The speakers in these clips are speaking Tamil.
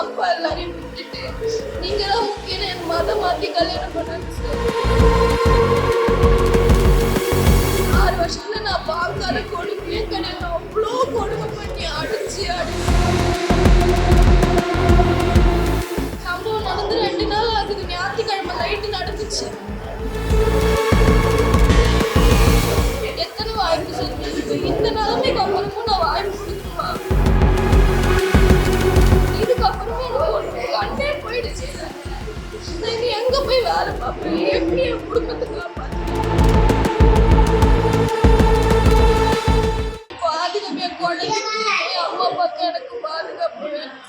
அப்பா எல்லாரையும் விட்டுட்டு நீங்க தான் முக்கியம் என் மதம் மாத்தி கல்யாணம் பண்ணாங்க சார். 6 வருஷத்துல நான் பார்க்காத கொடுமையே கிடையாது. அவ்வளோ கொடுமை பண்ணி அடிச்சு சம்பவம் நடந்து 2 நாள் ஆகுது. ஞாயிற்றுக்கிழமை நைட்டு நடந்துச்சு. எத்தனை வாய்ப்பு சொல்லிட்டு இந்த நிலைமைக்கு அப்புறமும் நான் வாய்ப்பு கொடுக்கணுமா? இதுக்கப்புறமே எனக்கு கண்ணே போயிடுச்சு. நான் எங்க போய் வேலை பார்ப்பேன்? எப்படி என் குடும்பத்தை காப்பாற்றுவேன்? பாதுகாப்பு என் குழந்தைக்கு, என் அம்மா அப்பாவுக்கு எனக்கு பாதுகாப்பு வேணும்.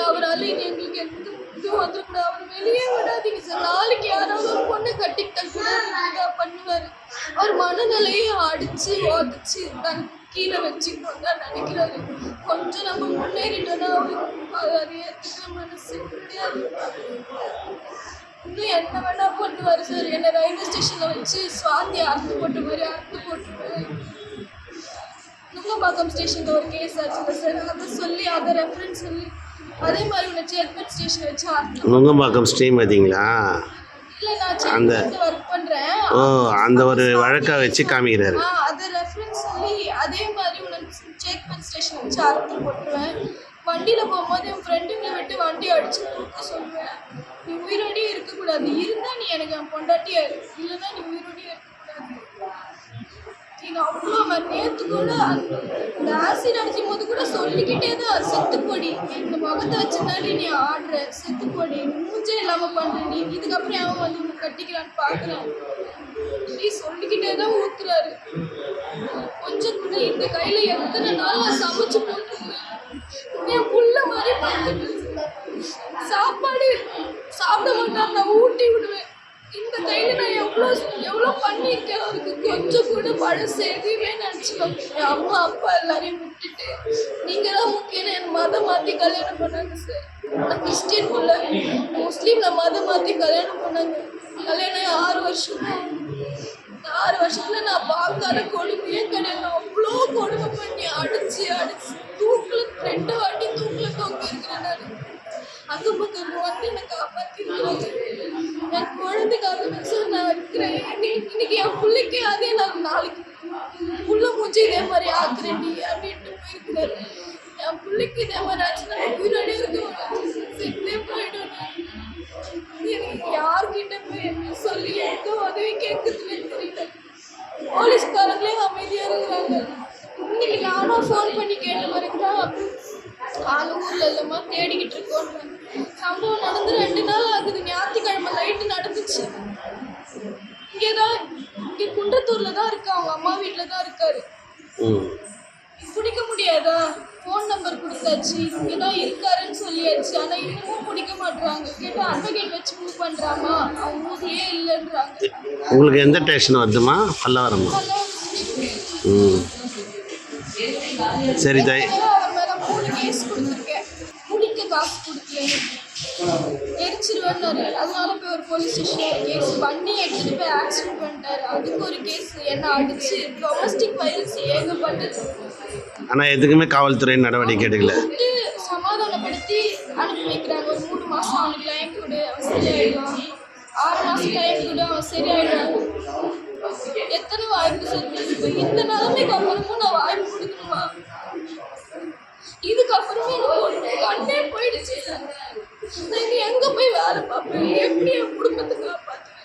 அவரால் எங்களுக்கு எந்த இதுவும் வந்துடக்கூடாது. அவர் வெளியே விடாதீங்க சார். நாளைக்கு யாராவது ஒரு பொண்ணை கட்டிக்கிட்டா கூட பண்ணுவார். அவர் மனநிலையை அடிச்சு உதச்சு தன் கீழே வச்சுக்கணும் தான் நினைக்கிறாரு. கொஞ்சம் நம்ம முன்னேறிட்டோன்னா அவருக்கு ஏற்றுக்கிற மனசு கிடையாது. இன்னும் என்ன வேணா பண்ணுவார் சார். என்னை ரயில்வே ஸ்டேஷனில் வச்சு சுவாதி அறுத்து போட்ட மாதிரி அறுத்து போட்டுருவாரு. நுங்கம்பாக்கம் ஸ்டேஷனில் ஒரு கேஸ் ஆச்சுல்ல சார், அதை சொல்லி அதை ரெஃபரன்ஸ் சொல்லி அதே மாதிரி உன்னை சேத்பட் ஸ்டேஷன் வச்சு அறுத்து. நுங்கம்பாக்கம் ஸ்ரீமதிங்களா? இல்லை, நான் சேத்பட் ஒர்க் பண்ணுறேன். ஓ, அந்த ஒரு வழக்கை வச்சு காமிக்கிறாரு. அதை ரெஃபரன்ஸ் சொல்லி அதே மாதிரி உன்னை சேத்பட் ஸ்டேஷன் வச்சு அறுத்து போட்டுருவேன். வண்டியில் போகும்போது என் ஃப்ரெண்டுங்களை விட்டு வண்டி அடிச்சு தூக்க சொல்லுவேன். நீ உயிரோடையே இருக்கக்கூடாது. இருந்தால் நீ எனக்கு என் பொண்டாட்டியா இருக்கு, இல்லைன்னா நீ உயிரோடையே இருக்கக்கூடாது. நீங்கள் அவ்வளோ நேற்று கூட அந்த ஆசிட் அடிக்கும் போது கூட சொல்லிக்கிட்டே தான் செத்துப்பொடி இந்த முகத்தை வச்சுருந்தாலே நீ ஆடுற செத்துப்பொடி மூஞ்சே இல்லாமல் பண்ணுற நீ இதுக்கப்புறம் அவன் வந்து உன்னை கட்டிக்கிறான்னு பார்க்குறான். நீ சொல்லிக்கிட்டே தான் ஊத்துறாரு. கொஞ்சம் கூட இந்த கையில் எத்தனை நாள் நான் சமைச்சு போட்டுருவேன். என் புள்ள மாதிரி பார்த்துட்டு சாப்பாடு சாப்பிட மாட்டான், நான் ஊட்டி விடுவேன். இந்த கையில் நான் எவ்வளோ பண்ணியிருக்கேன். அவருக்கு கொஞ்சம் கூட பழசு எதுவுமே நினச்சிக்கோங்க. என் அம்மா அப்பா எல்லாரையும் விட்டுட்டு நீங்கள் தான் முக்கியம் என் மதம் மாற்றி கல்யாணம் பண்ணாங்க சார். நான் கிறிஸ்டின் பிள்ளை, முஸ்லீமில் மதம் மாற்றி கல்யாணம் பண்ணாங்க. கல்யாணம் 6 வருஷம் தான். 6 வருஷத்துல நான் பார்க்காத கொடுமையே கிடையாது. அவ்வளோ கொடுமை பண்ணி அடிச்சு தூக்கில் 2 வாட்டி தூக்கில் தொங்க இருக்கிறேன். நான் அக்கம் பக்கம் வந்து என்னை காப்பாற்றிருக்கிறாங்க. என் குழந்தைக்காக சார் நான் இருக்கிறேன். இன்னைக்கு என் பிள்ளைக்கு அதே நான் நாளைக்கு புள்ள மூச்சு இதே மாதிரி ஆக்குறேன் நீ அப்படின்ட்டு போயிருக்கிறாரு. என் பிள்ளைக்கு இதே மாதிரி ஆச்சுன்னா உயிரோட இருக்க செத்தே போயிடும். எனக்கு யார்கிட்ட போய் சொல்லி எந்த உதவி கேட்குறதுன்னு தெரியல. போலீஸ்காரங்களே அமைதியாக இருக்கிறாங்க. இன்னைக்கு நானும் ஃபோன் பண்ணி கேட்ட பிறகு தான் ஆளு ஊரில் இல்லைம்மா தேடிக்கிட்டு இருக்கோம். சம்பவம் நடந்து 2 நாள் ஆகுது. ஞாயிற்றுக்கிழமை நைட்டு நடந்துச்சு. இங்கே குன்றத்தூரில் தான் இருக்கு. அவங்க அம்மா வீட்டில் தான் இருக்காரு. பிடிக்க முடியாதா? ஃபோன் நம்பர் கொடுத்தாச்சு, இங்கே தான் இருக்காருன்னு சொல்லியாச்சு. ஆனால் இன்னமும் பிடிக்க மாட்டுறாங்க. கேட்டால் அட்வொகேட் வச்சு மூவ் பண்ணுறாமா, அவங்க ஊர்லேயே இல்லைன்றாங்க. உங்களுக்கு எந்த ஸ்டேஷன் வருதுமா? பல்லவரமா? சரி தாய். அவர் மேலே 3 கேஸ் கொடுத்துருக்கேன். முடிக்க காசு கொடுக்கல, எரிச்சிருவேன்னாரு. அதனால போய் ஒரு போலீஸ் ஸ்டேஷனில் ஒரு கேஸ், வண்டி எடுத்துகிட்டு போய் ஆக்சிடென்ட் பண்ணிட்டாரு. அதுக்கு ஒரு கேஸ், என்னை அடிச்சு டொமஸ்டிக் வயலன்ஸ் ஏகப்பட்டது. ஆனால் எதுக்குமே காவல்துறை நடவடிக்கை எடுக்கல. சமாதானப்படுத்தி அனுப்பி வைக்கிறாங்க. ஒரு 3 மாதம் அவனுக்கு டைம் கொடு, அவன் சரியாயிடுவான். 6 மாதம் டைம் கொடு, அவன் சரியாயிடுவான். எத்தனை வாய்ப்பு சொல்லி இந்த நிலைமைக்கு அப்புறமும் நான் வாய்ப்பு கொடுக்கணுமா? இதுக்கப்புறமே எனக்கு கண்ணே போயிடுச்சு. நான் எங்க போய் வேலை பார்ப்பேன்? எப்படி என் குடும்பத்தை காப்பாற்றுவேன்?